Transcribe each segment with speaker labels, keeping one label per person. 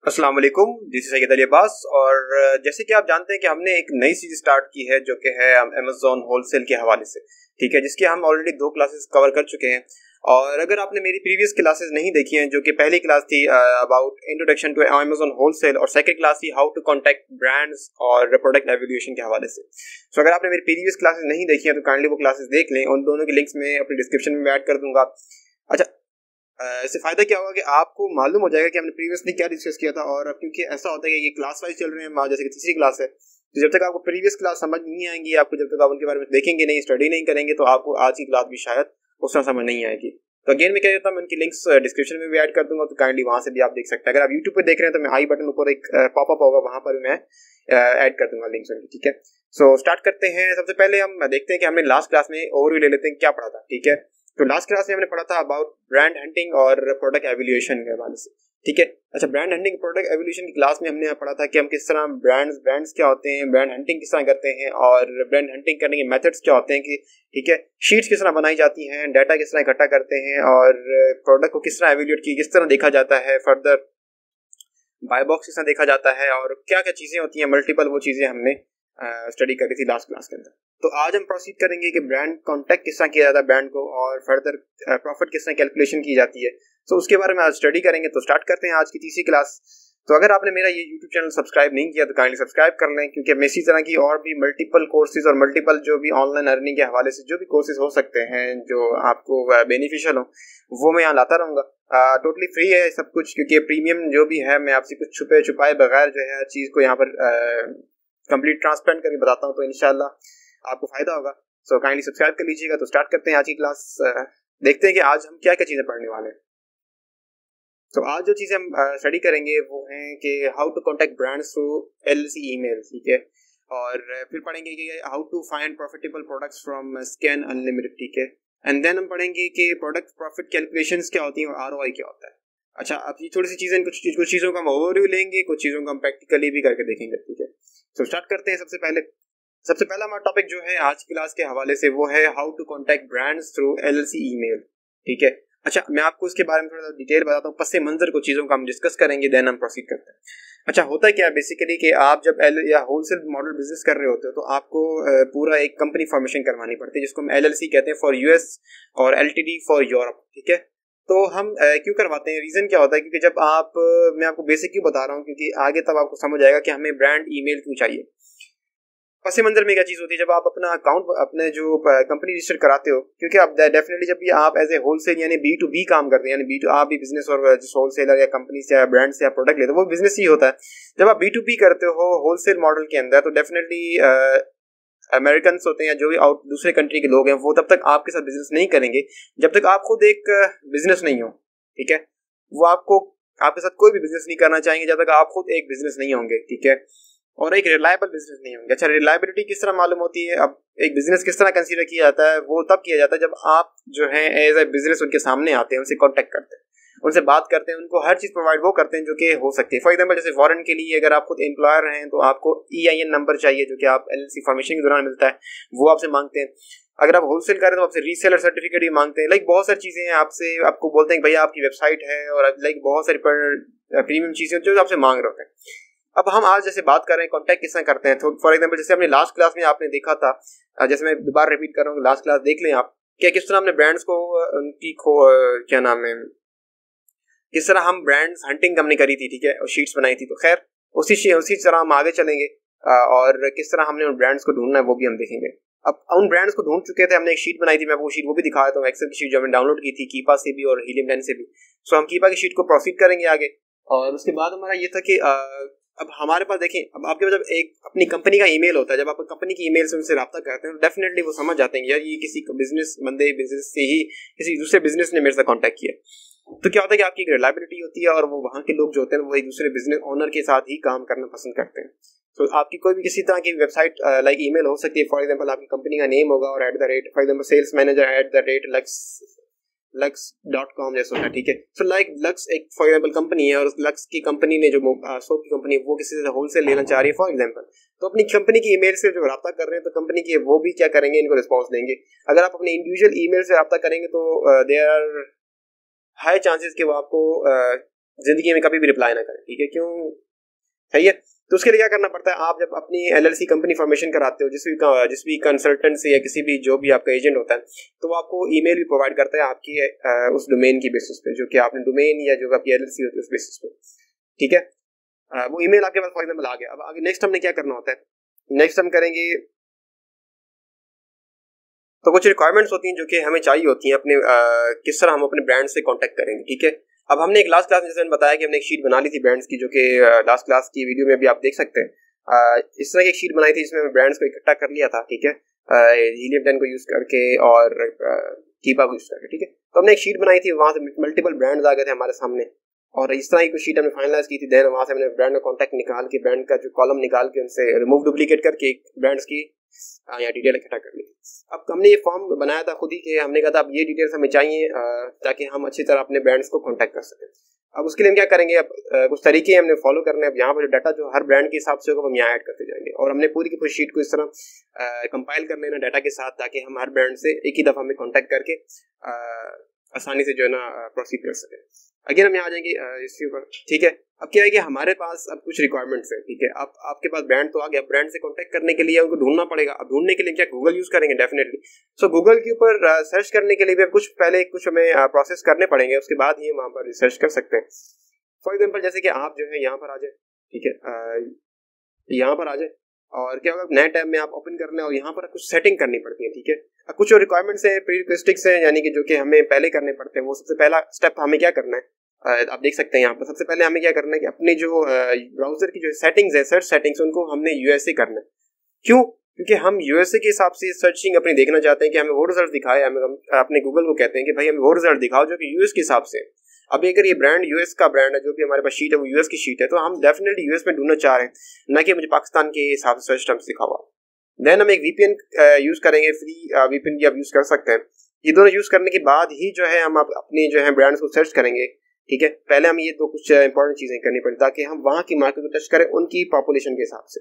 Speaker 1: अस्सलाम वालेकुम, this is Syed Ali Abbas. और जैसे कि आप जानते हैं कि हमने एक नई सीरीज स्टार्ट की है जो कि है अमेज़न होलसेल के हवाले से, ठीक है, जिसके हम ऑलरेडी 2 क्लासेस कवर कर चुके हैं। और अगर आपने मेरी प्रीवियस क्लासेस नहीं देखी हैं, जो कि पहली क्लास थी about introduction to Amazon wholesale, और सेकंड क्लास थी हाउ टू कॉन्टैक्ट ब्रांड्स और प्रोडक्ट एवोल्यूशन के हवाले से। सो अगर आपने मेरी प्रीवियस क्लासेस नहीं देखी हैं तो काइंडली वो क्लासेस देख लें। उन दोनों के लिंक्स मैं अपनी डिस्क्रिप्शन में ऐड कर दूंगा। अच्छा, इससे फायदा क्या होगा कि आपको मालूम हो जाएगा कि हमने प्रीवियसली क्या डिस्कस किया था। और अब क्योंकि ऐसा होता है कि ये क्लास वाइज चल रहे हैं, जैसे कि तीसरी क्लास है, तो जब तक आपको प्रीवियस क्लास समझ नहीं आएंगी, आपको जब तक आप उनके बारे में देखेंगे नहीं, स्टडी नहीं करेंगे, तो आपको आज की क्लास भी शायद उस तरह समझ नहीं आएगी। तो अगेन मैं कह देता हूँ, मैं उनकी लिंक्स डिस्क्रिप्शन में भी ऐड कर दूंगा, तो काइंडली वहां से भी आप देख सकते हैं। अगर आप यूट्यूब पे देख रहे हैं तो मैं आई बटन ऊपर एक पॉपअप होगा, वहां पर मैं ऐड कर दूंगा लिंक्स उनकी, ठीक है। सो स्टार्ट करते हैं। सबसे पहले हम देखते हैं कि हमने लास्ट क्लास में ओवरव्यू ले लेते हैं क्या पढ़ा था, ठीक है। तो लास्ट क्लास में हमने पढ़ा था अबाउट ब्रांड हंटिंग और प्रोडक्ट एवोल्यूशन के हवाले से, ठीक है। अच्छा, ब्रांड हंटिंग प्रोडक्ट एवोल्यूशन की क्लास में हमने पढ़ा था कि हम किस तरह ब्रांड्स क्या होते हैं, ब्रांड हंटिंग किस तरह करते हैं, और ब्रांड हंटिंग करने के मेथड्स क्या होते हैं, कि ठीक है, शीट्स किस तरह बनाई जाती हैं, डाटा किस तरह इकट्ठा करते हैं, और प्रोडक्ट को किस तरह एवोल्यूट किस तरह देखा जाता है, फर्दर बाय बॉक्स किस तरह देखा जाता है, और क्या क्या चीजें होती हैं, मल्टीपल वो चीजें हमने स्टडी करी थी लास्ट क्लास के अंदर। तो आज हम प्रोसीड करेंगे कि ब्रांड कॉन्टैक्ट किस तरह किया जाता है ब्रांड को, और फर्दर प्रॉफिट किस तरह कैलकुलेशन की जाती है। तो उसके बारे में आज स्टडी करेंगे। तो स्टार्ट करते हैं आज की तीसरी क्लास। तो अगर आपने मेरा ये यूट्यूब चैनल सब्सक्राइब नहीं किया तो काइंडली सब्सक्राइब कर लें, क्योंकि मैं इसी तरह की और भी मल्टीपल कोर्सेज और मल्टीपल जो भी ऑनलाइन अर्निंग के हवाले से जो भी कोर्सेज हो सकते हैं जो आपको बेनिफिशियल हो, वो मैं यहाँ लाता रहूँगा। टोटली फ्री है सब कुछ, क्योंकि प्रीमियम जो भी है मैं आपसे कुछ छुपे छुपाए बगैर जो है चीज़ को यहाँ पर कंप्लीट ट्रांसपेरेंट करके बताता हूँ, तो इंशाल्लाह आपको फायदा होगा। सो काइंडली सब्सक्राइब कर लीजिएगा। तो स्टार्ट करते हैं आज की क्लास। देखते हैं कि आज हम क्या क्या चीज़ें पढ़ने वाले हैं। तो आज जो चीज़ें हम स्टडी करेंगे वो हैं कि how to contact brands through LLC email, ठीक है। और फिर पढ़ेंगे कि how to find profitable products from scan unlimited, ठीक है। एंड देन हम पढ़ेंगे कि प्रोडक्ट प्रॉफिट कैलकुलेशंस क्या होती हैं और ROI क्या होता है। अच्छा, अब ये थोड़ी सी चीज़ें, कुछ चीज़ों का हम ओवरव्यू लेंगे, कुछ चीज़ों को हम प्रैक्टिकली भी करके देखेंगे, ठीक है। तो स्टार्ट करते हैं। सबसे पहला हमारा टॉपिक जो है आज की क्लास के हवाले से वो है how to contact brands through LLC email, ठीक है। अच्छा, मैं आपको इसके बारे में थोड़ा डिटेल बताता हूँ, पस्से मंजर को चीज़ों का हम डिस्कस करेंगे, देन हम प्रोसीड करते हैं। अच्छा, होता है क्या बेसिकली कि आप जब या होलसेल मॉडल बिजनेस कर रहे होते हो तो आपको पूरा एक कंपनी फॉर्मेशन करवानी पड़ती है, जिसको हम LLC कहते हैं फॉर US और LTD फॉर यूरोप, ठीक है। तो हम क्यों करवाते हैं, रीज़न क्या होता है, क्योंकि जब मैं आपको बेसिक क्यों बता रहा हूँ, क्योंकि आगे तब आपको समझ आएगा कि हमें ब्रांड ईमेल क्यों चाहिए। पस मंजर में क्या चीज़ होती है, जब आप अपना अकाउंट अपने जो कंपनी रजिस्टर कराते हो, क्योंकि आप डेफिनेटली जब भी आप एज ए होलसेल यानी B2B काम करते हैं, यानी आप भी बिजनेस और होलसेलर या कंपनी से या ब्रांड से या प्रोडक्ट लेते हो, वो बिजनेस ही होता है। जब आप B2B करते हो होलसेल मॉडल के अंदर, तो डेफिनेटली अमेरिकन होते हैं या जो भी दूसरे कंट्री के लोग हैं, वो तब तक आपके साथ बिजनेस नहीं करेंगे जब तक आप खुद एक बिजनेस नहीं हो, ठीक है। वो आपके साथ कोई भी बिजनेस नहीं करना चाहेंगे जब तक आप खुद एक बिजनेस नहीं होंगे, ठीक है, और एक रिलायबल बिजनेस नहीं होंगे। अच्छा, रिलायबिलिटी किस तरह मालूम होती है, अब एक बिजनेस किस तरह कंसीडर किया जाता है, वो तब किया जाता है जब आप जो है एज ए बिजनेस उनके सामने आते हैं, उनसे कांटेक्ट करते हैं, उनसे बात करते हैं, उनको हर चीज़ प्रोवाइड वो करते हैं जो कि हो सकती है। फॉर एग्जांपल, जैसे फॉरेन के लिए अगर आप खुद एम्प्लॉयर हैं तो आपको EIN नंबर चाहिए, जो कि आप LLC फॉर्मेशन के दौरान मिलता है, वो आपसे मांगते हैं। अगर आप होलसेल कर रहे हैं तो आपसे रीसेलर सर्टिफिकेट भी मांगते हैं। लाइक बहुत सारी चीज़ें हैं, आपको बोलते हैं भैया आपकी वेबसाइट है, और लाइक बहुत सारी प्रीमियम चीज़ें जो आपसे मांग रहे हैं। अब हम आज जैसे बात कर रहे हैं कॉन्टैक्ट किस तरह करते हैं, तो फॉर एग्जांपल जैसे अपने लास्ट क्लास में आपने देखा था, जैसे मैं दोबारा रिपीट कर रहा हूँ, लास्ट क्लास देख लें आप, क्या किस तरह हमने ब्रांड्स को उनकी क्या नाम है, किस तरह हम ब्रांड्स हंटिंग हमने करी थी, ठीक है, और शीट्स बनाई थी। तो खैर उसी तरह हम आगे चलेंगे, और किस तरह हमने उन ब्रांड्स को ढूंढना है वो भी हम देखेंगे। अब उन ब्रांड्स को ढूंढ चुके थे, हमने एक शीट बनाई थी, मैं वो शीट वो भी दिखा देता हूँ, एक्सेल की शीट जो हमने डाउनलोड की थी कीपा से भी और हीलियम 10 से भी। सो हम कीपा की शीट को प्रोसीड करेंगे आगे, और उसके बाद हमारा ये था कि अब हमारे पास देखें, अब आपके पास जब एक अपनी कंपनी का ईमेल होता है, जब आप कंपनी की ईमेल से उनसे रब्ता करते हैं तो डेफिनेटली वो समझ जाते हैं यार ये किसी बिजनेस से ही किसी दूसरे बिजनेस ने मेरे से कांटेक्ट किया। तो क्या होता है कि आपकी एक रिलायबिलिटी होती है, और वो वहाँ के लोग जो होते हैं वो एक दूसरे बिजनेस ओनर के साथ ही काम करना पसंद करते हैं। तो आपकी कोई भी किसी तरह की वेबसाइट लाइक ईमेल हो सकती है। फॉर एग्जांपल आपकी कंपनी का नेम होगा और @ for example sales manager lux.com जैसा होता है, ठीक है। सो लाइक लक्स एक फॉर एग्जांपल कंपनी है, और लक्स की कंपनी ने जो सोप की कंपनी है वो किसी से होलसेल लेना चाह रही है फॉर एग्जांपल, तो अपनी कंपनी की ईमेल से जो रब्ता कर रहे हैं तो कंपनी की वो भी क्या करेंगे, इनको रिस्पॉन्स देंगे। अगर आप अपने इंडिविजुअल ईमेल से रब्ता करेंगे तो देयर आर हाई चांसेस कि वो आपको जिंदगी में कभी भी रिप्लाई ना करें, ठीक है, क्यों, सही है। तो उसके लिए क्या करना पड़ता है, आप जब अपनी एलएलसी कंपनी फॉर्मेशन कराते हो, जिस भी कंसल्टेंट से या किसी भी जो भी आपका एजेंट होता है, तो वो आपको ईमेल भी प्रोवाइड करता है आपकी उस डोमेन की बेसिस पे, जो कि आपने डोमेन या जो आपकी एलएलसी होती है उस बेसिस पे, ठीक है। वो ईमेल आपके पास फॉर एग्जाम्पल आ गया। अब आगे नेक्स्ट हमने क्या करना होता है, नेक्स्ट हम करेंगे, तो कुछ रिक्वायरमेंट्स होती हैं जो कि हमें चाहिए होती हैं अपने किस तरह हम अपने ब्रांड से कांटेक्ट करेंगे, ठीक है। अब हमने एक लास्ट क्लास में जैसे मैंने बताया कि हमने एक शीट बना ली थी ब्रांड्स की, जो कि लास्ट क्लास की वीडियो में भी आप देख सकते हैं। इस तरह की एक शीट बनाई थी जिसमें ब्रांड्स को इकट्ठा कर लिया था, ठीक है, हीलियम 10 को यूज करके और कीपा को यूज करके, ठीक है। तो हमने एक शीट बनाई थी, वहां से मल्टीपल ब्रांड्स आ गए थे हमारे सामने, और इस तरह की कुछ शीट हमने फाइनलाइज की थी। देन वहां से हमने ब्रांड का कॉन्टैक्ट निकाल के, ब्रांड का जो कॉलम निकाल के उनसे रिमूव डुप्लीकेट करके ब्रांड्स की या डिटेल इकट्ठा कर ली। अब हमने ये फॉर्म बनाया था खुद ही के, हमने कहा था अब ये डिटेल्स हमें चाहिए ताकि हम अच्छी तरह अपने ब्रांड्स को कांटेक्ट कर सकें। अब उसके लिए हम क्या करेंगे, अब कुछ तरीके हमने फॉलो करने हैं। अब यहाँ पर जो डाटा जो हर ब्रांड के हिसाब से होगा हम यहाँ ऐड करते जाएंगे, और हमने पूरी की पूरी शीट को इस तरह कंपाइल कर लेना डाटा के साथ, ताकि हम हर ब्रांड से एक ही दफा में कांटेक्ट करके आसानी से जो है ना प्रोसीड कर सकें। अगेन हम यहाँ आ जाएंगे इसके ऊपर, ठीक है। अब क्या है कि हमारे पास अब कुछ रिक्वायरमेंट्स है, ठीक है। अब आपके पास ब्रांड तो आ गया, ब्रांड से कांटेक्ट करने के लिए उनको ढूंढना पड़ेगा। अब ढूंढने के लिए क्या गूगल यूज करेंगे, डेफिनेटली। सो गूगल के ऊपर सर्च करने के लिए भी कुछ पहले कुछ हमें प्रोसेस करने पड़ेंगे, उसके बाद ही वहाँ पर रिसर्च कर सकते हैं। फॉर एग्जाम्पल जैसे कि आप जो है यहाँ पर आ जाए, ठीक है, यहाँ पर आ जाए, और क्या होगा, नए टैब में आप ओपन कर लें और यहाँ पर कुछ सेटिंग करनी पड़ती है, ठीक है। कुछ जो रिक्वायरमेंट्स है, प्रीरिक्विजिट्स है, यानी कि जो कि हमें पहले करने पड़ते हैं, वो सबसे पहला स्टेप हमें क्या करना है, आप देख सकते हैं यहाँ पर सबसे पहले हमें क्या करना है कि अपनी जो ब्राउजर की जो सेटिंग्स है, सर्च सेटिंग्स, उनको हमने यूएसए करना है। क्यों? क्योंकि हम यूएसए के हिसाब से सर्चिंग अपनी देखना चाहते हैं कि हमें वो रिजल्ट दिखाए। हम अपने गूगल को कहते हैं कि भाई हमें वो रिजल्ट दिखाओ जो कि यूएस के हिसाब से। अब अगर ये ब्रांड यूएस का ब्रांड है, जो कि हमारे पास शीट है वो यूएस की शीट है, तो हम डेफिनेटली यूएस में ढूंढना चाह रहे हैं, ना कि मुझे पाकिस्तान के हिसाब से सर्च टर्म्स दिखा हुआ। देन हम एक वीपीएन यूज करेंगे, फ्री वीपीएन भी आप यूज कर सकते हैं। ये दोनों यूज करने के बाद ही जो है हम अपनी जो है ब्रांड्स को सर्च करेंगे, ठीक है। पहले हम ये दो कुछ इंपॉर्टेंट चीजें करनी पड़ती ताकि हम वहाँ की मार्केट को टच करें उनकी पॉपुलेशन के हिसाब से।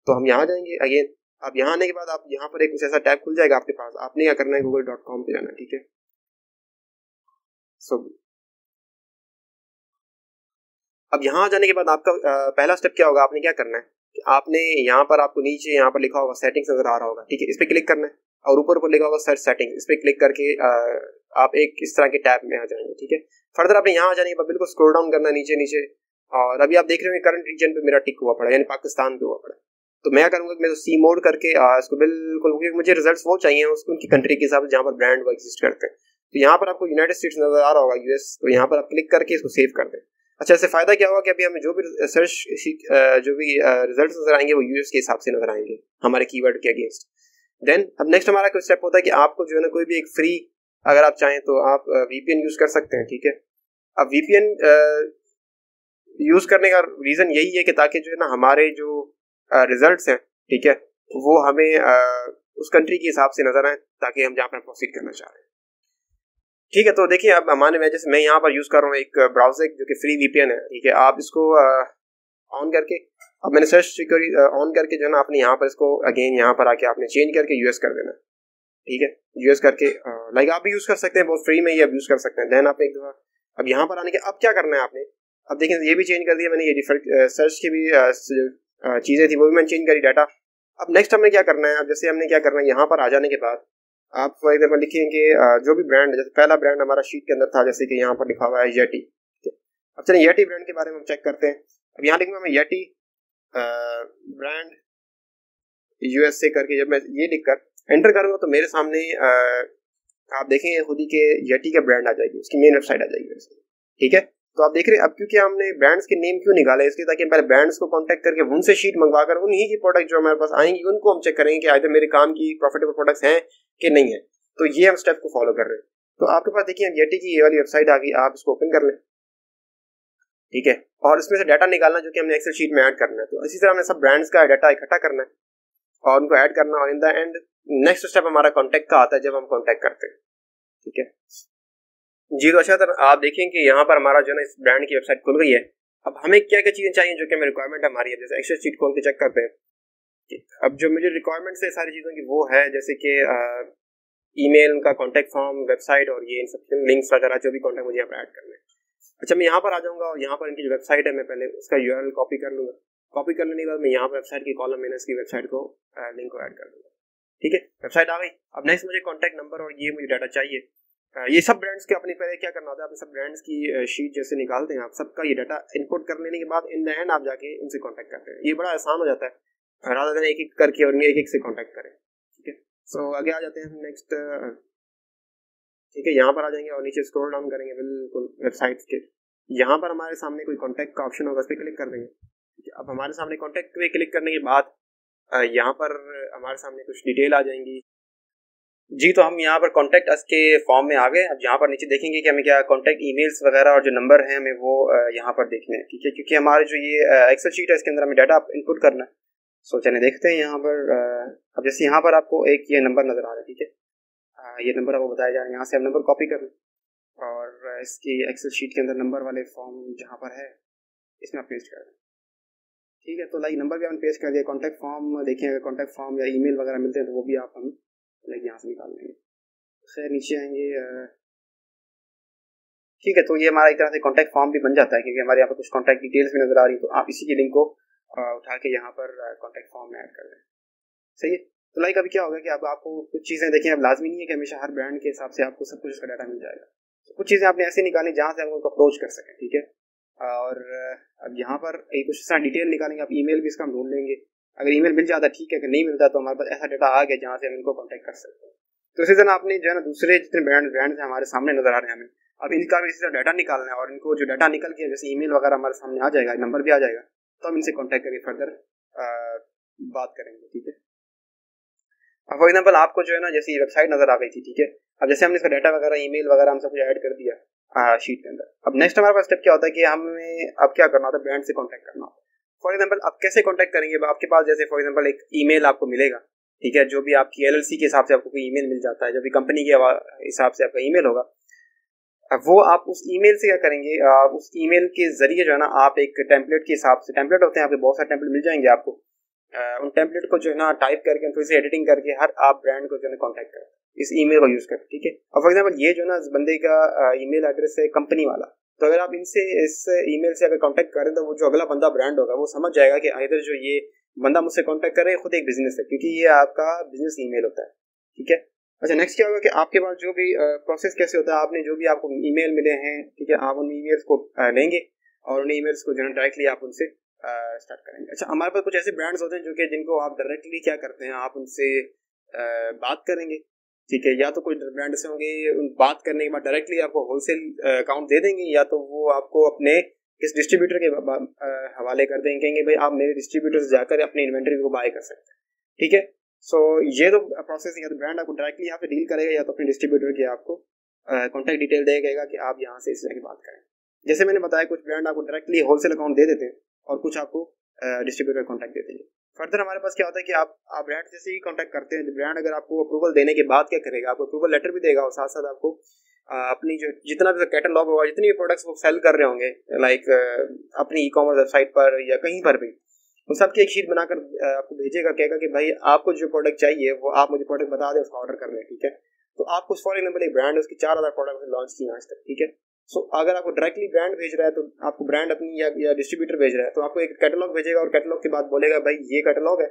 Speaker 1: तो हम यहाँ जाएंगे अगेन। अब यहाँ आने के बाद आप यहाँ पर एक कुछ ऐसा टैब खुल जाएगा आपके पास, आपने क्या करना है, google.com पे जाना है, ठीक है। सो अब यहाँ जाने के बाद आपका पहला स्टेप क्या होगा, आपने क्या करना है कि आपने यहाँ पर, आपको नीचे यहाँ पर लिखा होगा सेटिंग्स नजर आ रहा होगा, ठीक है, इस पे क्लिक करना है, और ऊपर लिखा होगा सर्च सेटिंग्स, इस पे क्लिक करके आप एक इस तरह के टैब में आ जाएंगे, ठीक है। फर्दर आपने यहाँ आ जाने के बाद बिल्कुल स्क्रॉल डाउन करना है नीचे नीचे, और अभी आप देख रहे हो करंट रीजन पे मेरा टिक हुआ पड़ा, यानी पाकिस्तान पे हुआ पड़ा। तो मैं करूँगा मैं सी मोड करके इसको बिल्कुल, मुझे रिजल्ट्स वो चाहिए उसको उनकी कंट्री के हिसाब से जहाँ पर ब्रांड वो एग्जिस्ट करते हैं। तो यहाँ पर आपको यूनाइटेड स्टेट्स नजर आ रहा होगा, यूएस, तो यहाँ पर आप क्लिक करके इसको सेव कर दें। अच्छा, इससे फायदा क्या होगा कि अभी हमें जो भी सर्च जो भी रिजल्ट्स नजर आएंगे वो यूएस के हिसाब से नजर आएंगे हमारे कीवर्ड के अगेंस्ट। देन अब नेक्स्ट हमारा कोई स्टेप होता है कि आपको जो है ना कोई भी एक फ्री, अगर आप चाहें तो आप वीपीएन यूज कर सकते हैं, ठीक है। अब वीपीएन यूज करने का रीजन यही है कि ताकि जो है ना हमारे जो रिजल्ट्स हैं, ठीक है, वो हमें उस कंट्री के हिसाब से नजर आए, ताकि हम जहाँ पर प्रोसीड करना चाह रहे हैं, ठीक है। तो देखिए अब हमारे में जैसे मैं यहाँ पर यूज कर रहा हूँ एक ब्राउजर जो कि फ्री वीपीएन है, ठीक है। आप इसको ऑन करके, अब मैंने सर्च ऑन करके जो है ना आपने यहाँ पर इसको अगेन यहाँ पर आके आपने चेंज करके यूएस कर देना, ठीक है। यूएस करके लाइक आप भी यूज कर सकते हैं, बहुत फ्री में ही आप यूज कर सकते हैं। देन आप एक दफा अब यहाँ पर आने के अब क्या करना है आपने, अब देखिए ये भी चेंज कर दिया मैंने, ये डिफरेंट सर्च की भी चीजें थी वो भी मैंने चेंज करी डाटा। अब नेक्स्ट हमने क्या करना है, अब जैसे हमने क्या करना है, यहाँ पर आ जाने के बाद आप फॉर एग्जाम्पल लिखेंगे जो भी ब्रांड, जैसे पहला ब्रांड हमारा शीट के अंदर था, जैसे कि यहाँ पर लिखा हुआ है येटी, ठीक है। अब चलिए येटी ब्रांड के बारे में हम चेक करते हैं। अब यहाँ लिखूंगा मैं येटी ब्रांड यूएसए करके, जब मैं ये लिखकर एंटर करूंगा तो मेरे सामने आप देखेंगे खुद ही के येटी का ब्रांड आ जाएगी, उसकी मेन वेबसाइट आ जाएगी, ठीक है। तो आप देख रहे हैं अब क्योंकि हमने ब्रांड्स के नेम क्यों निकाले, इसलिए ताकि हम पहले ब्रांड्स को कांटेक्ट करके उनसे शीट मंगवाकर उन्हीं की प्रोडक्ट जो हमारे पास आएंगी उनको हम चेक करेंगे कि आइदर मेरे काम की प्रॉफिटेबल प्रोडक्ट्स हैं कि नहीं है। तो ये हम स्टेप को फॉलो कर रहे हैं। तो आपके पास देखिए येटी की ये वाली वेबसाइट आ गई, आप इसको ओपन कर लें, ठीक है, और इसमें से डाटा निकालना जो कि हमने एक्सेल शीट में ऐड करना है। तो इसी तरह हमने सब ब्रांड्स का डाटा इकट्ठा करना है और उनको ऐड करना, और in the end next step हमारा कॉन्टैक्ट का आता है, जब हम कॉन्टैक्ट करते हैं, ठीक है जी। तो अच्छा, तो आप देखें कि यहाँ पर हमारा जो है इस ब्रांड की वेबसाइट खुल गई है। अब हमें क्या क्या चीजें चाहिए जो कि हमें रिक्वायरमेंट हमारी है, जैसे एक्सेल शीट खोल के चेक करते हैं। अब जो मुझे रिक्वायरमेंट्स है सारी चीज़ों की वो है, जैसे कि ईमेल, उनका कॉन्टैक्ट फॉर्म, वेबसाइट, और ये इन सब लिंक्स वगैरह जो भी कॉन्टैक्ट मुझे यहाँ पर ऐड करना है। अच्छा, मैं यहाँ पर आ जाऊँगा और यहाँ पर इनकी जो वेबसाइट है मैं पहले उसका यूआरएल कॉपी कर लूँगा। कॉपी कर लेने के बाद मैं यहाँ पर वेबसाइट की कॉलम में इसकी वेबसाइट को लिंक को ऐड कर दूँगा। ठीक है, वेबसाइट आ गई। अब नेक्स्ट मुझे कॉन्टैक्ट नंबर और ये मुझे डाटा चाहिए। ये सब ब्रांड्स के अपने पहले क्या करना होता है, अपने सब ब्रांड्स की शीट जैसे निकालते हैं आप, सबका ये डाटा इनपुट कर लेने के बाद इन द एंड आप जाके उनसे कॉन्टैक्ट करते हैं। ये बड़ा आसान हो जाता है रादर देन एक एक करके और एक एक से कॉन्टैक्ट करें। ठीक है, सो आगे आ जाते हैं हम नेक्स्ट। ठीक है, यहाँ पर आ जाएंगे और नीचे स्क्रॉल डाउन करेंगे बिल्कुल वेबसाइट्स के। यहाँ पर हमारे सामने कोई कॉन्टैक्ट का ऑप्शन होगा, उस पर क्लिक कर देंगे। ठीक है, अब हमारे सामने कॉन्टैक्ट पे क्लिक करने के बाद यहाँ पर हमारे सामने कुछ डिटेल आ जाएंगी जी। तो हम यहाँ पर कॉन्टैक्ट अस के फॉर्म में आ गए। अब यहाँ पर नीचे देखेंगे कि हमें क्या कॉन्टैक्ट ईमेल्स वगैरह और जो नंबर हैं हमें वो यहाँ पर देखने हैं। ठीक है, क्योंकि हमारे जो ये एक्सेल शीट है इसके अंदर हमें डाटा इनपुट करना है। सो चलिए देखते हैं यहाँ पर। अब जैसे यहाँ पर आपको एक ये नंबर नजर आ रहा है। ठीक है, ये नंबर आपको बताया जा रहा है, यहाँ से हम नंबर कॉपी कर लें और इसकी एक्सेल शीट के अंदर नंबर वाले फॉर्म जहाँ पर है इसमें आप पेस्ट कर दें। ठीक है, तो लाइक नंबर भी हमने पेस्ट कर दिया। कॉन्टैक्ट फॉर्म देखिए, अगर कॉन्टैक्ट फॉर्म या ईमेल वगैरह मिलते हैं तो वो भी आप हम लाइक यहाँ से निकाल लेंगे। खैर नीचे आएंगे। ठीक है, तो ये हमारा एक तरह से कॉन्टैक्ट फॉर्म भी बन जाता है क्योंकि हमारे यहाँ पर कुछ कॉन्टैक्ट डिटेल्स भी नजर आ रही है। तो आप इसी की लिंक को उठा के यहाँ पर कॉन्टैक्ट फॉर्म में ऐड कर दें। सही है, तो लाइक अभी क्या होगा कि अब आपको कुछ चीज़ें देखें, अब लाजमी नहीं है कि हमेशा हर ब्रांड के हिसाब से आपको सब कुछ उसका डाटा मिल जाएगा। तो कुछ चीज़ें आपने ऐसे निकाली जहाँ से आप उनको अप्रोच कर सकें। ठीक है, और अब यहाँ पर एक कुछ ऐसा डिटेल निकालेंगे। आप ईमेल भी इसका हम ढूंढ लेंगे। अगर ईमेल मिल जाता ठीक है, अगर नहीं मिलता तो हमारे पास ऐसा डाटा आ गया जहाँ से हम इनको कॉन्टैक्ट कर सकते हैं। तो इसी तरह आपने जो है ना दूसरे जितने ब्रांड्स हमारे सामने नजर आ रहे हैं हमें, अब इनका भी इसी तरह डाटा निकालना है और इनको जो डाटा निकल के जैसे ईमेल वगैरह हमारे सामने आ जाएगा, नंबर भी आ जाएगा, तो हम इनसे कॉन्टैक्ट करके फर्दर बात करेंगे। ठीक है, अब फॉर एग्जाम्पल आपको जो है ना जैसे ये वेबसाइट नजर आ गई थी। ठीक है, अब जैसे हमने इसका डाटा वगैरह ईमेल वगैरह हम सब कुछ ऐड कर दिया शीट के अंदर। अब नेक्स्ट हमारे पास स्टेप क्या होता है कि हमें अब क्या करना होता है, ब्रांड से कॉन्टैक्ट करना होता है। फॉर एग्जाम्पल आप कैसे कॉन्टैक्ट करेंगे, आपके पास जैसे फॉर एग्जाम्पल एक ईमेल आपको मिलेगा। ठीक है, जो भी आपकी एलएलसी के हिसाब से आपको कोई ईमेल मिल जाता है, जो भी कंपनी के हिसाब से आपका ईमेल होगा, वो आप उस ईमेल से क्या करेंगे, उस ईमेल के जरिए जो है ना आप एक टेम्पलेट के हिसाब से, टेम्पलेट होते हैं आपके बहुत सारे टेम्पलेट मिल जाएंगे आपको, उन टेम्पलेट को जो है ना टाइप करके थोड़ी सी एडिटिंग करके हर आप ब्रांड को जो है कॉन्टैक्ट करें, इस ईमेल को यूज करें। ठीक है, और फॉर एग्जाम्पल ये जो ना इस बंदे का ईमेल एड्रेस है कंपनी वाला, तो अगर आप इनसे इस ईमेल से अगर कॉन्टैक्ट करें तो वो जो अगला बंदा ब्रांड होगा वो समझ जाएगा कि इधर जो ये बंदा मुझसे कॉन्टैक्ट कर रहे हैं खुद एक बिजनेस है, क्योंकि ये आपका बिजनेस ईमेल होता है। ठीक है, अच्छा नेक्स्ट क्या होगा कि आपके पास जो भी प्रोसेस कैसे होता है, आपने जो भी आपको ईमेल मिले हैं, ठीक है, आप उन ईमेल्स को लेंगे और उन ईमेल्स को जो है डायरेक्टली आप उनसे स्टार्ट करेंगे। अच्छा, हमारे पास कुछ ऐसे ब्रांड्स होते हैं जो कि जिनको आप डायरेक्टली क्या करते हैं, आप उनसे बात करेंगे। ठीक है, या तो कोई ब्रांड से होंगे, उन बात करने के बाद डायरेक्टली आपको होलसेल अकाउंट दे देंगे, या तो वो आपको अपने इस डिस्ट्रीब्यूटर के हवाले कर देंगे, कहेंगे भाई आप मेरे डिस्ट्रीब्यूटर से जाकर अपनी इन्वेंट्री को बाय कर सकते हैं। ठीक है, सो ये तो प्रोसेस, या तो ब्रांड आपको डायरेक्टली यहाँ पे डील करेगा या तो अपने डिस्ट्रीब्यूटर के आपको कॉन्टैक्ट डिटेल देगा कि आप यहाँ से इस तरह की बात करें। जैसे मैंने बताया कुछ ब्रांड आपको डायरेक्टली होलसेल अकाउंट दे देते हैं और कुछ आपको डिस्ट्रीब्यूटर कॉन्टैक्ट देते हैं। फर्दर हमारे पास क्या होता है कि आप ब्रांड जैसे ही कॉन्टैक्ट करते हैं, ब्रांड अगर आपको अप्रूवल देने के बाद क्या करेगा, आपको अप्रूवल लेटर भी देगा और साथ साथ आपको अपनी जो जितना भी कैटलॉग होगा, जितनी भी प्रोडक्ट्स वो सेल कर रहे होंगे लाइक अपनी ई कॉमर्स वेबसाइट पर या कहीं पर भी, उन सबकी एक शीट बनाकर आपको भेजेगा, कहेगा कि भाई आपको जो प्रोडक्ट चाहिए वो आप मुझे प्रोडक्ट बता दें, उसका ऑर्डर कर लें। ठीक है, तो आपको फॉर एग्जाम्पल एक ब्रांड है, उसकी 4000 प्रोडक्ट लॉन्च की आज तक। ठीक है, सो अगर आपको डायरेक्टली ब्रांड भेज रहा है तो आपको ब्रांड अपनी या डिस्ट्रीब्यूटर भेज रहा है तो आपको एक कैटलॉग भेजेगा और कैटलॉग के बाद बोलेगा भाई ये कैटलॉग है,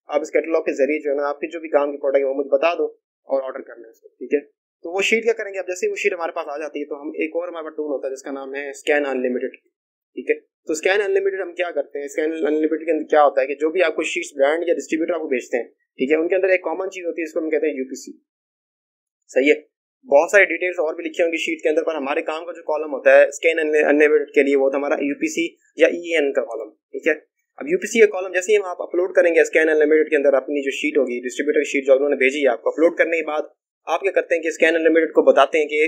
Speaker 1: आप इस कैटलॉग के जरिए जो है ना आपके जो भी काम की प्रोडक्ट है वो मुझे बता दो और ऑर्डर कर लें उसको। ठीक है, तो वो शीट क्या करेंगे, अब जैसे वो शीट हमारे पास आ जाती है तो हम एक और हमारे पास टूल होता है जिसका नाम है स्कैन अनलिमिटेड। ठीक है, तो स्कैन अनलिमिटेड हम क्या करते हैं, स्कैन अनलिमिटेड के अंदर क्या होता है कि जो भी आपको शीट्स ब्रांड या डिस्ट्रीब्यूटर आपको भेजते हैं, ठीक है, उनके अंदर एक कॉमन चीज होती है, इसको हम कहते हैं यूपीसी। सही है, बहुत सारी डिटेल्स और भी लिखी होंगी शीट के अंदर, पर हमारे काम का जो कॉलम होता है स्कैन अनलिमिटेड के लिए वो हमारा यूपीसी या ईएन का कॉलम। ठीक है, अब यूपीसी का कॉलम जैसे ही हम आप अपलोड करेंगे स्कैन अनलिमिटेड के अंदर अपनी जो शीट होगी, डिस्ट्रीब्यूटर की शीट जो उन्होंने भेजी है आपको, अपलोड करने के बाद आप क्या करते हैं कि स्कैन अनलिमिटेड को बताते हैं कि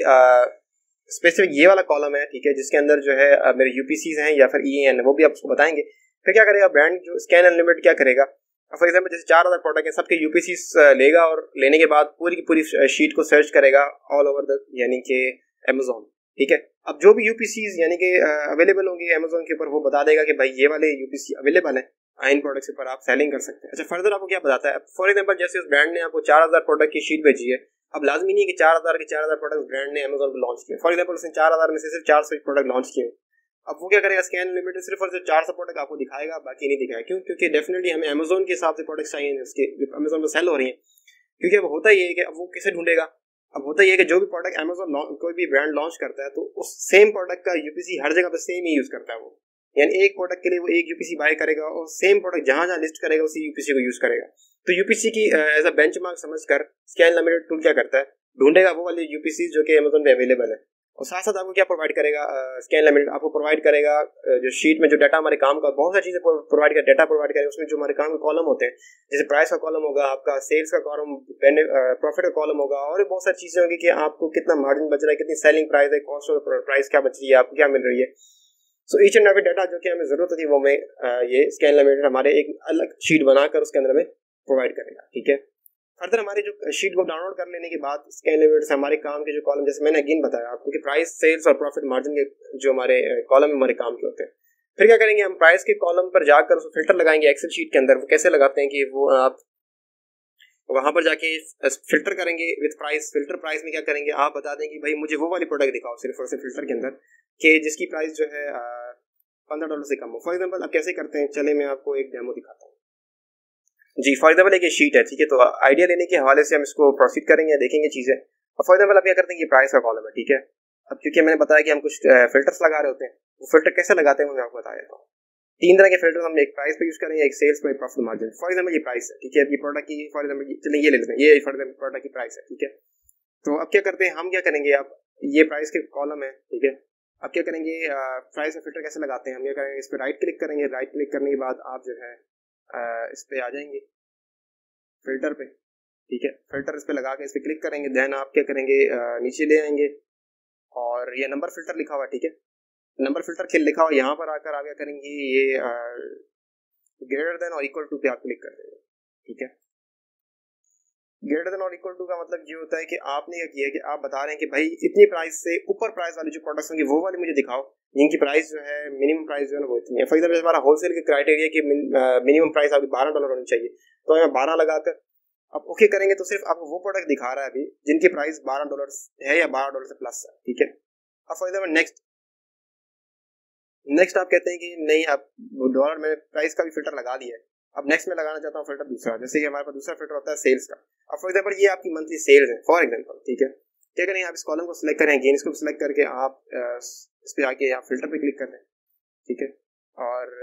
Speaker 1: स्पेसिफिक ये वाला कॉलम है, ठीक है, जिसके अंदर जो है मेरे यूपीसीज हैं या फिर ईएन वो भी आप उसको बताएंगे। फिर क्या करेगा ब्रांड जो स्कैन अनलिमिटेड क्या करेगा, फॉर एग्जाम्पल जैसे 4000 प्रोडक्ट है, सबके यूपीसीज लेगा और लेने के बाद पूरी की पूरी शीट को सर्च करेगा ऑल ओवर द यानी कि अमेज़न। ठीक है, अब जो भी यूपीसीज यानी कि अवेलेबल होंगे अमेज़न के ऊपर वो बता देगा कि भाई ये वाले यूपीसी अवेलेबल है, इन प्रोडक्ट्स के ऊपर आप सेलिंग कर सकते हैं। अच्छा, फर्दर आपको क्या बताता है, फॉर एग्जाम्पल जैसे उस ब्रांड ने आपको 4000 प्रोडक्ट की शीट भेजी है, अब लाजमी नहीं है कि 4,000 के 4,000 प्रोडक्ट ब्रांड ने अमेजोन पर लॉन्च किए। फॉर एग्जाम्पल उसने 4,000 में से सिर्फ 400 प्रोडक्ट लॉन्च किए। अब वो क्या करेगा, स्कैन लिमिटेड सिर्फ और सिर्फ 400 प्रोडक्ट आपको दिखाएगा, बाकी नहीं दिखाएगा। क्यों? क्योंकि डेफिनेटली हमें अमेजोन के हिसाब से प्रोडक्ट्स चाहिए उसके अमेजोन पर सेल हो रही है। क्योंकि अब होता ही है कि अब वो किसे ढूंढेगा, अब होता ही है कि जो भी प्रोडक्ट अमेजोन कोई भी ब्रांड लॉन्च करता है तो उस सेम प्रोडक्ट का यूपीसी हर जगह पे सेम ही यूज करता है वो, यानी एक प्रोडक्ट के लिए वो एक यूपीसी बाय करेगा और सेम प्रोडक्ट जहां जहां लिस्ट करेगा उसी यूपीसी को यूज करेगा। तो यूपीसी की एज अ बेंचमार्क समझकर स्कैन लिमिटेड टूल क्या करता है, ढूंढेगा वो वाले यूपीसी जो कि अमेजोन पे अवेलेबल है। और साथ साथ आपको क्या प्रोवाइड करेगा, स्कैन लिमिटेड आपको प्रोवाइड करेगा जो शीट में जो डाटा हमारे काम का बहुत सारी चीजें प्रोवाइड कर डाटा प्रोवाइड करेगा। उसमें जो हमारे काम के कॉलम होते हैं, जैसे प्राइस का कॉलम होगा, आपका सेल्स का कॉलम, प्रॉफिट का कॉलम होगा, और बहुत सारी चीजें होंगी कि आपको कितना मार्जिन बच रहा है, कितनी सेलिंग प्राइस है, कॉस्ट ऑफ प्राइस क्या बच रही है, आपको क्या मिल रही है। So each and every data जो कि हमें जरूरत होती है वो हमें ये स्कैन लिमिटेड हमारे एक अलग शीट बनाकर उसके अंदर हमें प्रोवाइड करेगा। ठीक है, फर्दर हमारी जो शीट को डाउनलोड कर लेने के बाद स्कैन लिमिटेड से हमारे काम के जो कॉलम, जैसे मैंने अगेन बताया आपको कि प्राइस, सेल्स और प्रॉफिट मार्जिन के जो हमारे कॉलम हमारे काम के होते हैं। फिर क्या करेंगे, हम प्राइस के कॉलम पर जाकर उसको फिल्टर लगाएंगे एक्सेल शीट के अंदर। वो कैसे लगाते हैं कि वो आप वहां पर जाके फिल्टर करेंगे विद प्राइस। फिल्टर प्राइस में क्या करेंगे, आप बता देंगे भाई मुझे वो वाली प्रोडक्ट दिखाओ सिर्फ और सिर्फ फिल्टर के अंदर कि जिसकी प्राइस जो है $15 से कम हो। फॉर एग्जाम्पल आप कैसे करते हैं, चले मैं आपको एक डेमो दिखाता हूँ जी। फॉर एग्जाम्पल एक शीट है, ठीक है, तो आइडिया लेने के हवाले से हम इसको प्रोसीड करेंगे, देखेंगे चीजें। और फॉर एग्जाम्पल आप क्या करते हैं कि प्राइस का कॉलम है, ठीक है। अब क्योंकि मैंने बताया कि हम कुछ फिल्टर्स लगा रहे होते हैं, वो फिल्टर कैसे लगाते हैं मैं आपको बता देता हूँ। 3 तरह के फिल्टर हम एक प्राइस पे यूज करेंगे, एक सेल्स पे, एक प्रॉफिट मार्जिन। फॉर एग्जाम्पल ये प्राइस है, ठीक है, ये प्रोडक्ट की, फॉर एग्जाम्पल चलिए ये ले लेते हैं, ये फॉर एग्जाम्पल प्रोडक्ट की प्राइस है, ठीक है। तो अब क्या करते हैं, हम क्या करेंगे, आप ये प्राइस के कॉलम है, ठीक है। अब क्या करेंगे, प्राइस का फिल्टर कैसे लगाते हैं, हम क्या करेंगे, इस पर राइट क्लिक करेंगे। राइट क्लिक करने के बाद आप जो है इस पे आ जाएंगे फिल्टर पे, ठीक है। फिल्टर इस पे लगा के इस पे क्लिक करेंगे। देन आप क्या करेंगे, नीचे ले आएंगे और ये नंबर फिल्टर लिखा हुआ है, ठीक है, नंबर फिल्टर के लिखा हुआ, यहाँ पर आकर आप क्या करेंगे, ये ग्रेटर देन और इक्वल टू पे आप क्लिक कर देंगे, ठीक है। ग्रेटर देन और इक्वल टू का मतलब ये होता है कि आपने क्या किया कि आप बता रहे हैं कि भाई इतनी प्राइस से ऊपर प्राइस वाली जो प्रोडक्ट्स होंगे वो वाली मुझे दिखाओ, जिनकी प्राइस जो है मिनिमम प्राइस जो है वो इतनी है। फॉर एग्जाम्पल हमारा होलसेल के क्राइटेरिया की मिनिमम प्राइस आपकी $12 होनी चाहिए, तो हमें 12 लगाकर आप ओके करेंगे तो सिर्फ आपको वो प्रोडक्ट दिखा रहा है अभी जिनकी प्राइस $12 है या $12 से प्लस है, ठीक है। अब फॉर एग्जाम्पल नेक्स्ट आप कहते हैं कि नहीं, आप डॉलर में प्राइस का भी फिल्टर लगा दिया है, अब नेक्स्ट में लगाना चाहता हूँ फिल्टर दूसरा, जैसे कि हमारे पास दूसरा फिल्टर होता है सेल्स का। अब फॉर एग्जाम्पल ये आपकी मंथली सेल्स है फॉर एग्जाम्पल, ठीक है। क्या करें, आप इस कॉलम को सिलेक्ट करें, अगेन इसको सिलेक्ट करके आप इस पे आके आप फिल्टर पे क्लिक कर दें, ठीक है। और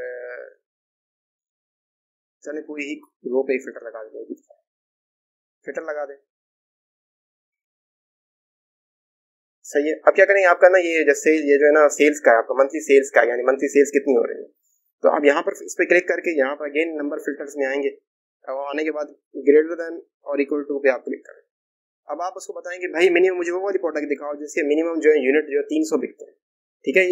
Speaker 1: चलिए पूरी ही रो पे फिल्टर लगा दें, फिल्टर लगा दें, सही है। अब क्या करेंगे, आपका ना ये जैसे ये जो है ना सेल्स का है, आपका मंथली सेल्स का, यानी मंथली सेल्स कितनी हो रही है, तो आप यहाँ पर इस पे क्लिक करके यहाँ पर अगेन नंबर फिल्टर्स में आएंगे और आने के बाद ग्रेटर देन और इक्वल टू पे आप क्लिक करें। अब आप उसको बताएंगे भाई मिनिमम मुझे वो वाली प्रोडक्ट दिखाओ जिसके मिनिमम जो है यूनिट जो है 300 बिकते हैं, ठीक है।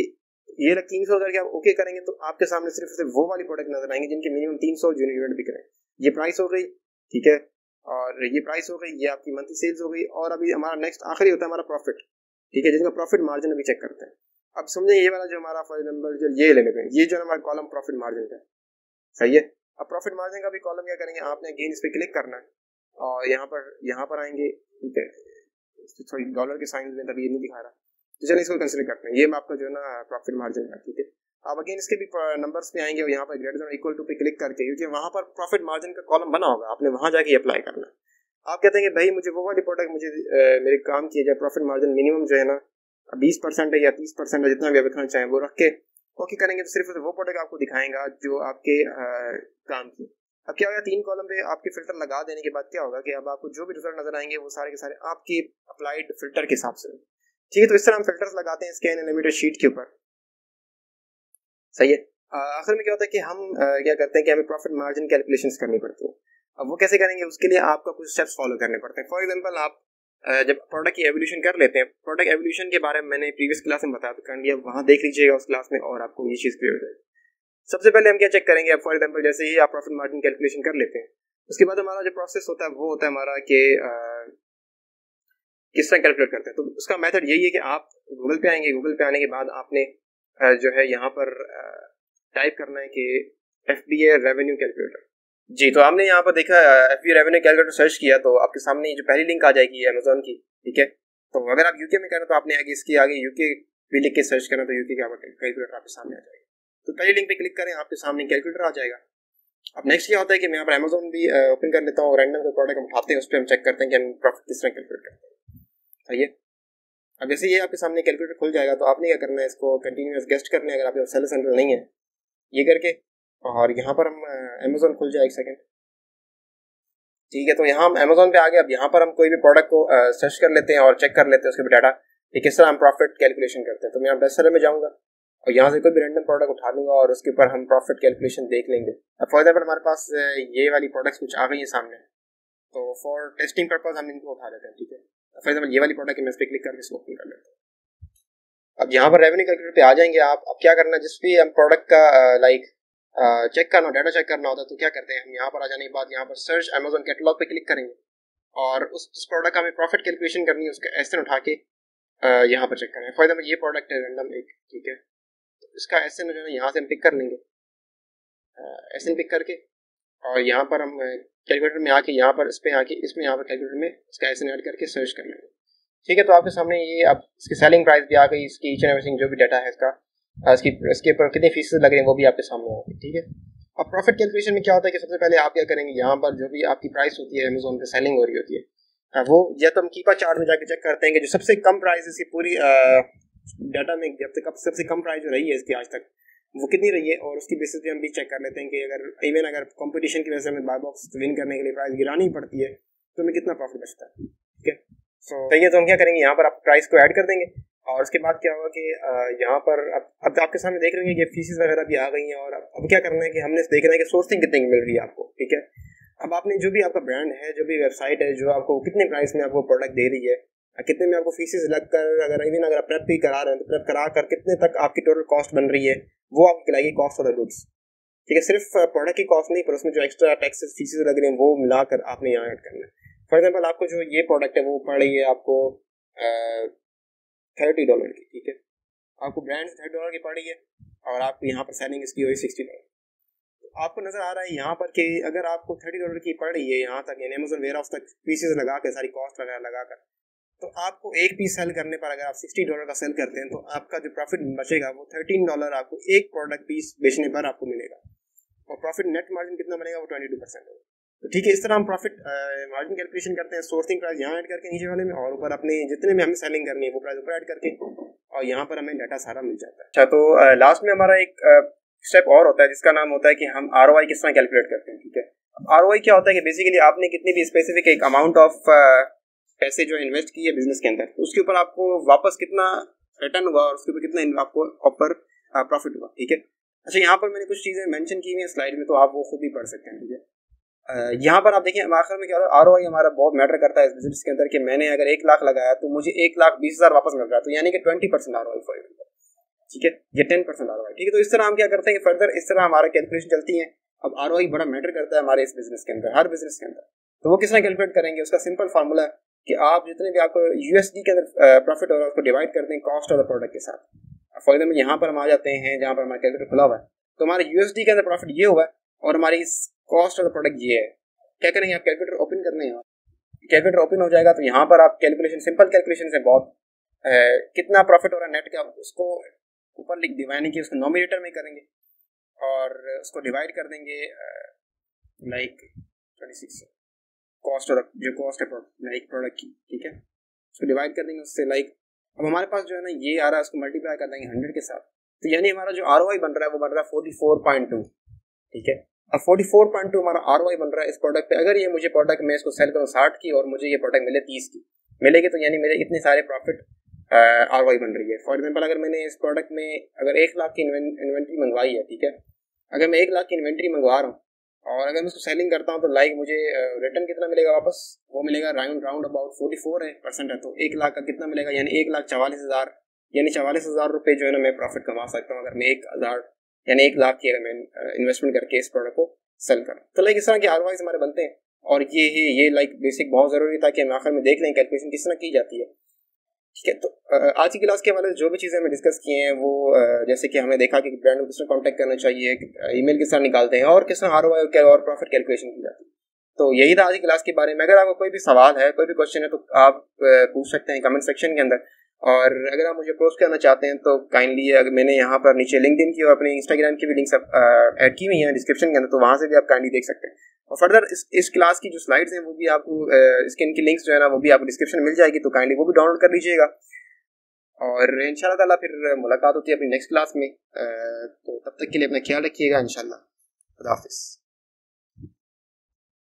Speaker 1: ये 300 करके आप ओके करेंगे तो आपके सामने सिर्फ वो वाली प्रोडक्ट नजर आएंगे जिनके मिनिमम 300 यूनिट बिक रहे हैं। ये प्राइस हो गई, ठीक है, और ये प्राइस हो गई, ये आपकी मंथली सेल्स हो गई। और अभी हमारा नेक्स्ट आखिरी होता है हमारा प्रॉफिट, ठीक है, जिसका प्रॉफिट मार्जिन अभी चेक करते हैं। अब समझे ये वाला जो हमारा फॉर एग्जाम्पल जो ये ले लेते हैं, ये जो हमारा कॉलम प्रॉफिट मार्जिन का, सही है। अब प्रॉफिट मार्जिन का भी कॉलम क्या करेंगे, आपने अगेन इस पे क्लिक करना है और यहाँ पर आएंगे, ठीक है। सॉरी डॉलर के साइन में तभी ये नहीं दिखा रहा, तो चलिए इसको कंसिडर करते हैं। ये आपका जो है ना प्रॉफिट मार्जिन है, ठीक है। आप अगेन इसके भी नंबर्स पे आएंगे और यहाँ पर ग्रेटर देन इक्वल टू पे क्लिक करके, क्योंकि वहां पर प्रॉफिट मार्जिन का कॉलम बना होगा, आपने वहां जाके अप्लाई करना। आप कहते हैं कि भाई मुझे वो वाली प्रोडक्ट मुझे मेरे काम की है प्रॉफिट मार्जिन मिनिमम जो है ना 20% है या 30% है, जितना भी रखना चाहें वो रख के ओके करेंगे तो सिर्फ वो प्रोडक्ट आपको दिखाएगा जो आपके काम की। अब क्या होगा, 3 कॉलम पे आपके फिल्टर लगा देने के बाद क्या होगा कि अब आपको जो भी रिजल्ट नजर आएंगे वो सारे के सारे आपकी अप्लाइड फिल्टर के हिसाब से, ठीक है। तो इस तरह हम फिल्टर्स लगाते हैं स्कैन लिमिटेड शीट के ऊपर, सही है। आखिर में क्या होता है कि हम क्या करते हैं कि हमें प्रॉफिट मार्जिन कैलकुलेशंस करनी पड़ती है। अब वो कैसे करेंगे, उसके लिए आपका कुछ स्टेप्स फॉलो करने पड़ते हैं। फॉर एग्जांपल आप जब प्रोडक्ट की एवोल्यूशन कर लेते हैं, प्रोडक्ट एवोल्यूशन के बारे में मैंने प्रीवियस क्लास में बताया कर लिया, वहाँ देख लीजिएगा उस क्लास में और आपको ये चीज़ क्लियर हो जाएगी। सबसे पहले हम क्या चेक करेंगे, फॉर एग्जांपल जैसे ही आप प्रॉफिट मार्जिन कैलकुलेशन कर लेते हैं, उसके बाद हमारा जो प्रोसेस होता है वो होता है हमारा कि किस तरह कैलकुलेट करते हैं। तो उसका मेथड यही है कि आप गूगल पे आएंगे, गूगल पे आने के बाद आपने जो है यहाँ पर टाइप करना है कि FBA रेवेन्यू कैलकुलेटर, जी, तो हमने यहाँ पर देखा एफबी रेवेन्यू कैलकुलेटर सर्च किया तो आपके सामने जो पहली लिंक आ जाएगी अमेजोन की, ठीक है। तो अगर आप यूके में करें तो आपने आगे इसकी आगे यूके भी लिख के सर्च करना, तो यूके का कैलकुलेटर आपके सामने आ जाएगा। तो पहली लिंक पे क्लिक करें, आपके सामने कैलकुलेटर आ जाएगा। अब नेक्स्ट क्या होता है कि मैं यहाँ पर अमेजोन भी ओपन कर लेता हूँ और रैंडम कोई प्रोडक्ट हम उठाते हैं, उस पर हम चेक करते हैं कि हम प्रॉफिट किस तरह कैलकुलेट करते हैं। सही है। अब जैसे ये आपके सामने कैलकुलेटर खुल जाएगा तो आपने क्या करना है, इसको कंटिन्यूअस गेस्ट करना है अगर आपके सेल सेंटर नहीं है, ये करके, और यहाँ पर हम अमेजोन खुल जाए, एक सेकेंड, ठीक है। तो यहाँ हम अमेजोन पे आ गए। अब यहाँ पर हम कोई भी प्रोडक्ट को सर्च कर लेते हैं और चेक कर लेते हैं उसके डाटा कि किस तरह हम प्रॉफिट कैलकुलेशन करते हैं। तो मैं यहाँ बेस्ट सेलर में जाऊँगा और यहाँ से कोई भी रैंडम प्रोडक्ट उठा लूँगा और उसके ऊपर हम प्रॉफिट कैलकुलेशन देख लेंगे। अब फॉर एग्जाम्पल हमारे पास ये वाली प्रोडक्ट्स कुछ आ गई है सामने, तो फॉर टेस्टिंग पर्पज हम इनको उठा लेते हैं, ठीक है। फॉर एग्जाम्पल ये वाली प्रोडक्ट मैं इस पर क्लिक करके इसको ओपन कर लेते हैं। अब यहाँ पर रेवेन्यू कैलकुलेटर पे आ जाएंगे आप। अब क्या करना है, जिस भी हम प्रोडक्ट का चेक करना, डाटा चेक करना होता है, तो क्या करते हैं हम यहाँ पर आ जाने के बाद यहाँ पर सर्च अमेजोन कैटलॉग पे क्लिक करेंगे और उस प्रोडक्ट का हमें प्रॉफिट कैलकुलेशन करनी है, उसका एसएन उठा के यहाँ पर चेक करें। फॉर एग्जाम्पल ये प्रोडक्ट है रैंडम एक, ठीक है। तो इसका एसएन जो है यहाँ से हम पिक कर लेंगे, एसएन पिक करके, और यहाँ पर हम कैलकुलेटर में आके यहाँ पर इस पे आके इसमें यहाँ पर कैलकुलेटर में इसका एसएन ऐड करके सर्च कर लेंगे, ठीक है। तो आपके सामने ये अब इसकी सेलिंग प्राइस भी आ गई, इसकी ईच एंड एवरीथिंग जो भी डाटा है इसका, इसके ऊपर कितने फीसद लग रहे हैं वो भी आपके सामने होंगे, ठीक है। अब प्रॉफिट कैलकुलेशन में क्या होता है कि सबसे पहले आप क्या करेंगे, यहाँ पर जो भी आपकी प्राइस होती है अमेजोन पे सेलिंग हो रही होती है, वो या तो हम कीपा चार्ट में जाके चेक करते हैं कि जो सबसे कम प्राइस इसकी पूरी डाटा में जब तक सबसे कम प्राइस जो रही है इसकी आज तक वो कितनी रही है, और उसकी बेसिस पे हम भी चेक कर लेते हैं कि अगर कंपटीशन की वजह से हमें बाय बॉक्स विन करने के लिए प्राइस गिरानी पड़ती है तो हमें कितना प्रॉफिट बचता है, ठीक है। तो ये तो हम क्या करेंगे, यहाँ पर आप प्राइस को ऐड कर देंगे और उसके बाद क्या होगा कि यहाँ पर अब आपके सामने देख रहे हैं कि फीसेस वगैरह भी आ गई हैं, और अब क्या करना है कि हमने देखना है कि सोर्सिंग कितने की मिल रही है आपको, ठीक है। अब आपने जो भी आपका ब्रांड है, जो भी वेबसाइट है, जो आपको कितने प्राइस में आपको प्रोडक्ट दे रही है, कितने में आपको फीसेस लगकर, अगर प्रेप भी करा रहे हैं तो प्रेप करा कर कितने तक आपकी टोटल कॉस्ट बन रही है, वो आपको खिलाएगी कॉस्ट ऑफ द गुड्स, ठीक है। सिर्फ प्रोडक्ट की कॉस्ट नहीं, पर उसमें जो एक्स्ट्रा टैक्सेस फीसेस लग रहे हैं वो मिलाकर आपने यहाँ ऐड करना है। फॉर एग्जाम्पल आपको जो ये प्रोडक्ट है वो पड़ रही है आपको $30 की, ठीक है। आपको ब्रांड $30 की पड़ रही है और आपको यहाँ पर सेलिंग इसकी हुई $60। तो आपको नजर आ रहा है यहाँ पर कि अगर आपको $30 की पड़ रही है यहाँ तक, यानी अमेज़न वेयरहाउस तक पीसेस लगा कर, सारी कॉस्ट वगैरह लगा कर, तो आपको एक पीस सेल करने पर अगर आप $60 का सेल करते हैं तो आपका जो प्रॉफिट बचेगा वो $13 आपको एक प्रोडक्ट पीस बेचने पर आपको मिलेगा, और प्रॉफिट नेट मार्जिन कितना बनेगा, वो 22% होगा। तो ठीक है, इस तरह हम प्रॉफिट मार्जिन कैलकुलेशन करते हैं, सोर्सिंग प्राइस यहाँ ऐड करके नीचे वाले में, और ऊपर अपने जितने में हमें सेलिंग करनी है वो प्राइस ऊपर ऐड करके, और यहाँ पर हमें डाटा सारा मिल जाता है। अच्छा, तो लास्ट में हमारा एक स्टेप और होता है जिसका नाम होता है कि हम ROI किस तरह कैलकुलेट करते हैं, ठीक है। ROI क्या होता है कि बेसिकली आपने कितनी भी स्पेसिफिक एक अमाउंट ऑफ पैसे जो इन्वेस्ट किए बिजनेस के अंदर, तो उसके ऊपर आपको वापस कितना रिटर्न हुआ और उसके ऊपर कितना आपको ऊपर प्रॉफिट हुआ, ठीक है। अच्छा, यहाँ पर मैंने कुछ चीज़ें मेंशन की हुई हैं स्लाइड में, तो आप वो खुद भी पढ़ सकते हैं, ठीक है। यहाँ पर आप देखें आखिर में क्या होता है, ROI हमारा बहुत मैटर करता है इस बिजनेस के अंदर कि मैंने अगर 1 लाख लगाया तो मुझे 1,20,000 वापस मिल रहा है, तो यानी कि 20% ROI फॉर एग्जाम्पल, ठीक है, ये 10% ROI, ठीक है। तो इस तरह हम क्या करते हैं कि फर्दर इस तरह हमारा कैलकुलेशन चलती है। अब ROI बड़ा मैटर करता है हमारे इस बिजनेस के अंदर, हर बिजनेस के अंदर। तो वो किस तरह कैलकुलेट करेंगे, उसका सिंपल फार्मूला है कि आप जितने भी आपको USD के अंदर प्रॉफिट हो रहा है उसको डिवाइड करते हैं कॉस्ट ऑफ द प्रोडक्ट के साथ। फॉर एग्जाम्पल यहाँ पर हम आ जाते हैं जहाँ पर हमारा कैलकुलेटर खुला हुआ है, तो हमारे USD के अंदर प्रॉफिट ये हुआ है और हमारी कॉस्ट ऑफ द प्रोडक्ट ये है। क्या करेंगे, आप कैलकुलेटर ओपन करने हैं, कैलकुलेटर ओपन हो जाएगा तो यहाँ पर आप कैलकुलेशन, सिंपल कैलकुलेशन से बहुत कितना प्रॉफिट हो रहा है नेट का, उसको ऊपर लिख डिवाइड की उसको नॉमिनेटर में करेंगे और उसको डिवाइड कर देंगे लाइक 26 कॉस्ट और जो कॉस्ट है लाइक प्रोडक्ट की, ठीक है, उसको डिवाइड कर देंगे उससे। लाइक अब हमारे पास जो है ना ये आ रहा है, उसको मल्टीप्लाई कर देंगे 100 के साथ, तो यानी हमारा जो ROI बन रहा है वो बन रहा है 44.2, ठीक है। अब 44.2 हमारा ROI बन रहा है इस प्रोडक्ट पे। अगर ये मुझे प्रोडक्ट में इसको सेल करूँ 60 की और मुझे ये प्रोडक्ट मिले 30 की मिलेगी, तो यानी मेरे इतने सारे प्रॉफिट ROI बन रही है। फॉर एग्जाम्पल अगर मैंने इस प्रोडक्ट में अगर 1 लाख की इन्वेंट्री मंगवाई है, ठीक है, अगर मैं 1 लाख की इन्वेंट्री मंगवा रहा हूँ और अगर मैं उसको सेलिंग करता हूँ तो लाइक मुझे रिटर्न कितना मिलेगा वापस, वो मिलेगा राउंड अबाउट 44% है, तो 1 लाख का कितना मिलेगा, यानी 1,44,000, यानी 44,000 रुपये जो है ना मैं प्रॉफिट कमा सकता हूँ अगर मैं 1,000 यानी 1 लाख की अगर मैं इन्वेस्टमेंट करके इस प्रोडक्ट को सेल करूँ। तो लाइक इस तरह के ROI हमारे बनते हैं, और ये लाइक बेसिक बहुत ज़रूरी था कि हम आखिर में देख लें कैलकुलेशन किस तरह की जाती है। ठीक है। तो आज की क्लास के हवाले से जो भी चीज़ें हमें डिस्कस किए हैं वो जैसे कि हमने देखा कि ब्रांड को किस तरह कॉन्टैक्ट करना चाहिए, ईमेल किस तरह निकालते हैं और किस तरह ROI और प्रॉफिट कैलकुलेशन की जाती है। तो यही था आज की क्लास के बारे में। अगर आपको कोई भी सवाल है, कोई भी क्वेश्चन है, तो आप पूछ सकते हैं कमेंट सेक्शन के अंदर। और अगर आप मुझे अप्रोच करना चाहते हैं तो काइंडली, अगर मैंने यहाँ पर नीचे लिंक्डइन की और अपने इंस्टाग्राम की भी लिंक्स ऐड की हुई हैं डिस्क्रिप्शन के अंदर, तो वहाँ से भी आप काइंडली देख सकते हैं। और फर्दर इस क्लास की जो स्लाइड्स हैं वो भी आपको इसके इनकी लिंक्स जो है ना वो भी आपको डिस्क्रिप्शन में मिल जाएगी, तो काइंडली वो भी डाउनलोड कर लीजिएगा। और इंशाल्लाह ताला फिर मुलाकात होती है अपनी नेक्स्ट क्लास में। तो तब तक के लिए अपना ख्याल रखिएगा। इंशाल्लाह, खुदा हाफिज़।